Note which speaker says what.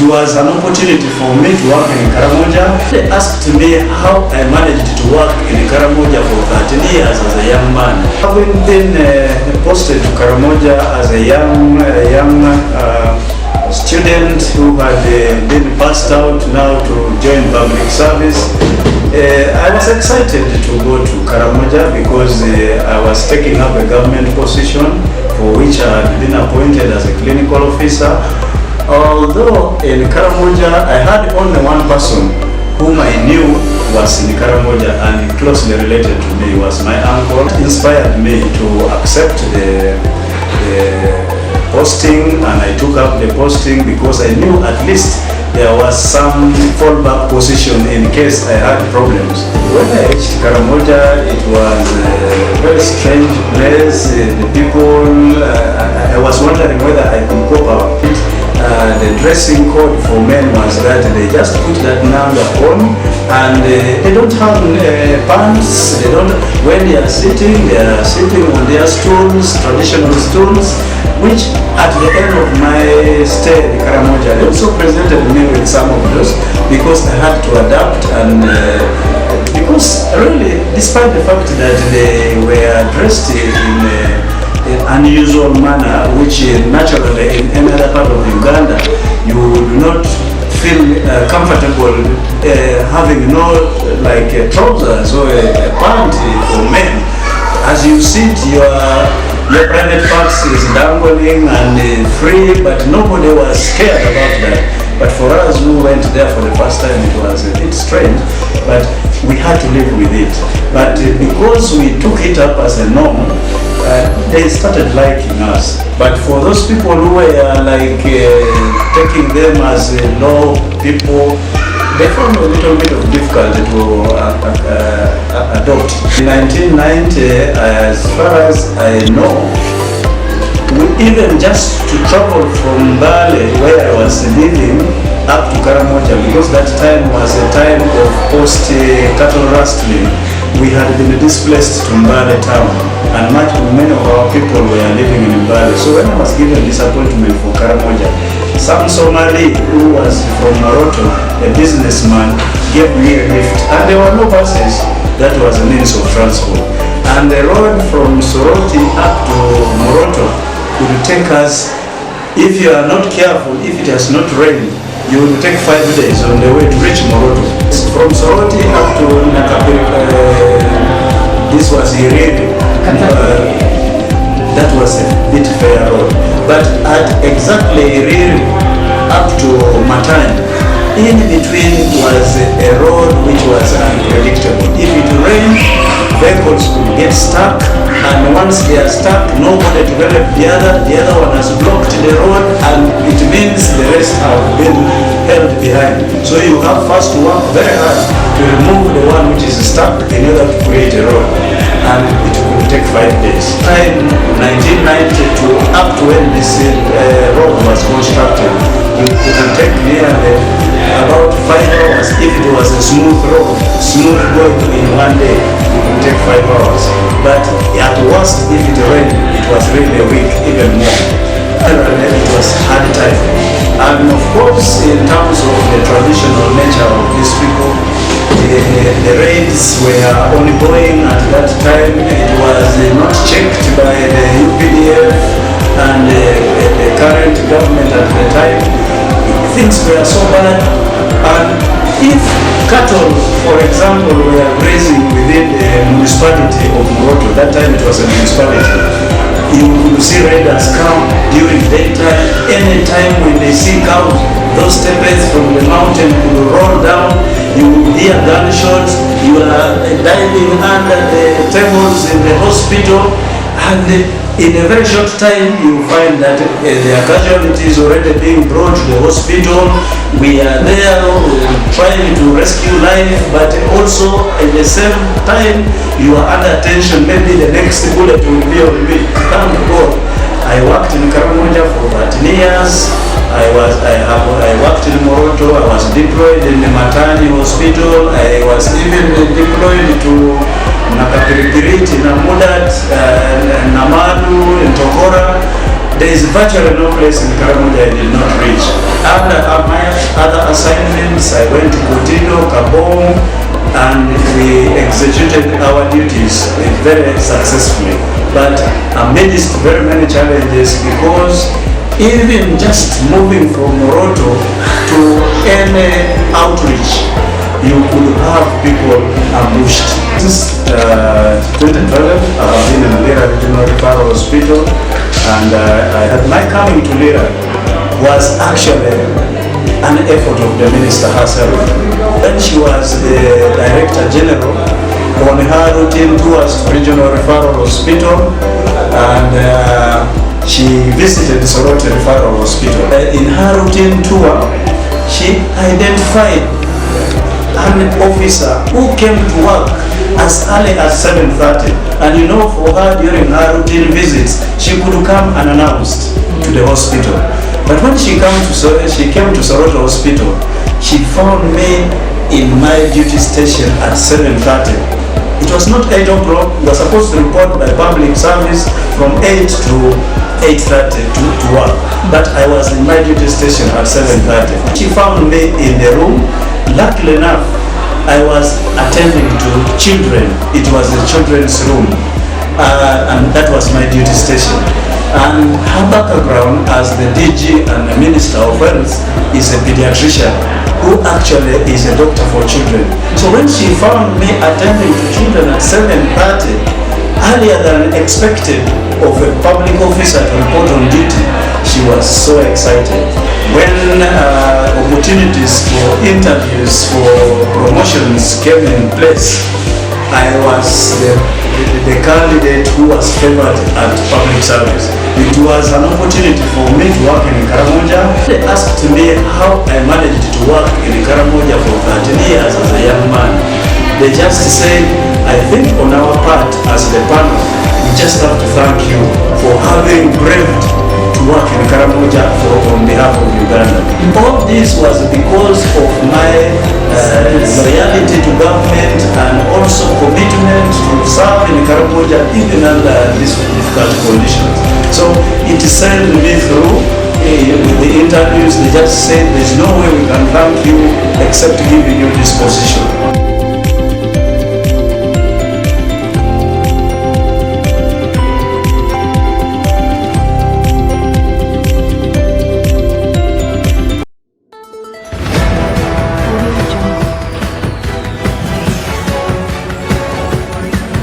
Speaker 1: was an opportunity for me to work in Karamoja. They asked me how I managed to work in Karamoja for 13 years as a young man. Having been posted to Karamoja as a young student who had been passed out now to join public service, I was excited to go to Karamoja because I was taking up a government position for which I had been appointed as a clinical officer. Although in Karamoja I had only one person whom I knew was in Karamoja and closely related to me, was my uncle. It inspired me to accept the posting, and I took up the posting because I knew at least there was some fallback position in case I had problems. When I reached Karamoja, it was a very strange place. The people, I was wondering whether I could cope up. The dressing code for men was that they just put that number on, and they don't have pants. They don't. When they are sitting on their stools, traditional stools, which at the end of my stay in Karamoja, they also presented me with some of those because I had to adapt, and because really, despite the fact that they were dressed in an unusual manner, which naturally in any other part of Uganda you would not feel comfortable having like trousers or a pant for men. As you sit, your private parts is dangling and free, but nobody was scared about that. But for us who went there for the first time, it was a bit strange, but we had to live with it. But because we took it up as a norm, they started liking us. But for those people who were like taking them as low people, they found a little bit of difficulty to adopt. In 1990, as far as I know, even just to travel from Mbale, where I was living, up to Karamoja, because that time was a time of post-cattle rustling, we had been displaced to Mbale town, and many of our people were living in Mbale. So when I was given this appointment for Karamoja, some Somali who was from Moroto, a businessman, gave me a lift, and there were no buses. That was a means of transport. And the road from Soroti up to Moroto would take us, if you are not careful, if it has not rained, you will take 5 days on the way to reach Moroto. From Soroti up to Nakapiri, this was Iriri. That was a bit fair road. But at exactly Iriri up to Matani, in between was a road which was unpredictable. If it rained, vehicles could get stuck, and once they are stuck, nobody to help the other one has blocked the road, and it means the rest have been held behind. So you have first to work very hard to remove the one which is stuck in order to create a road, and it will take 5 days. In 1990 to up to when this road was constructed, it will take nearly about 5 hours. If it was a smooth road, smooth going in one day, it would take 5 hours. But at worst, if it rained, it was really a week, even more. And it was hard time. And of course, in terms of the traditional nature of these people, the raids were ongoing at that time. It was not checked by the UPDF and the current government at the time. Things were so bad, and if cattle, for example, were grazing within the municipality of Moroto, that time it was a municipality, you will see raiders come during daytime. Any time when they see cows, those tepees from the mountain will roll down, you will hear gunshots, you are diving under the tables in the hospital, and in a very short time you find that their casualties already being brought to the hospital. We are there trying to rescue life, but also at the same time you are under tension. Maybe the next bullet will be on me. Thank God I worked in Karamoja for 13 years. I worked in Moroto. I was deployed in the Matani hospital. I was even deployed to Nakapiripiriti, Namudat, Namadu, and Tokora. There is virtually no place in Karamoja I did not reach. After my other assignments, I went to Kotino, Kabong, and we executed our duties very successfully. But amidst very many challenges, because even just moving from Moroto to any outreach, you could have people ambushed. Since 2012, I've been in Lira Regional Referral Hospital, and I had my coming to Lira was actually an effort of the minister herself. When she was the Director General, on her routine tours to Regional Referral Hospital, and she visited Soroti Referral Hospital. In her routine tour, she identified an officer who came to work as early as 7:30, and you know, for her during her routine visits, she could come unannounced to the hospital. But when she came to Soroti Hospital, she found me in my duty station at 7:30. It was not 8 o'clock. We were supposed to report by public service from 8 to 8:30 to work, but I was in my duty station at 7:30. She found me in the room. Luckily enough, I was attending to children. It was a children's room, and that was my duty station. And her background as the DG and the Minister of Health is a pediatrician who actually is a doctor for children. So when she found me attending to children at 7:30, earlier than expected of a public officer to report on duty, she was so excited. When opportunities for interviews for promotions came in place, I was the candidate who was favored at public service. It was an opportunity for me to work in Karamoja. They asked me how I managed to work in Karamoja for 13 years as a young man. They just said, I think on our part as the panel, we just have to thank you for having braved to work in Karamoja on behalf of Uganda. All this was because of my loyalty to government and also commitment to serve in Karamoja even under these difficult conditions. So it sent me through with the interviews. They just said there's no way we can thank you except giving you this position.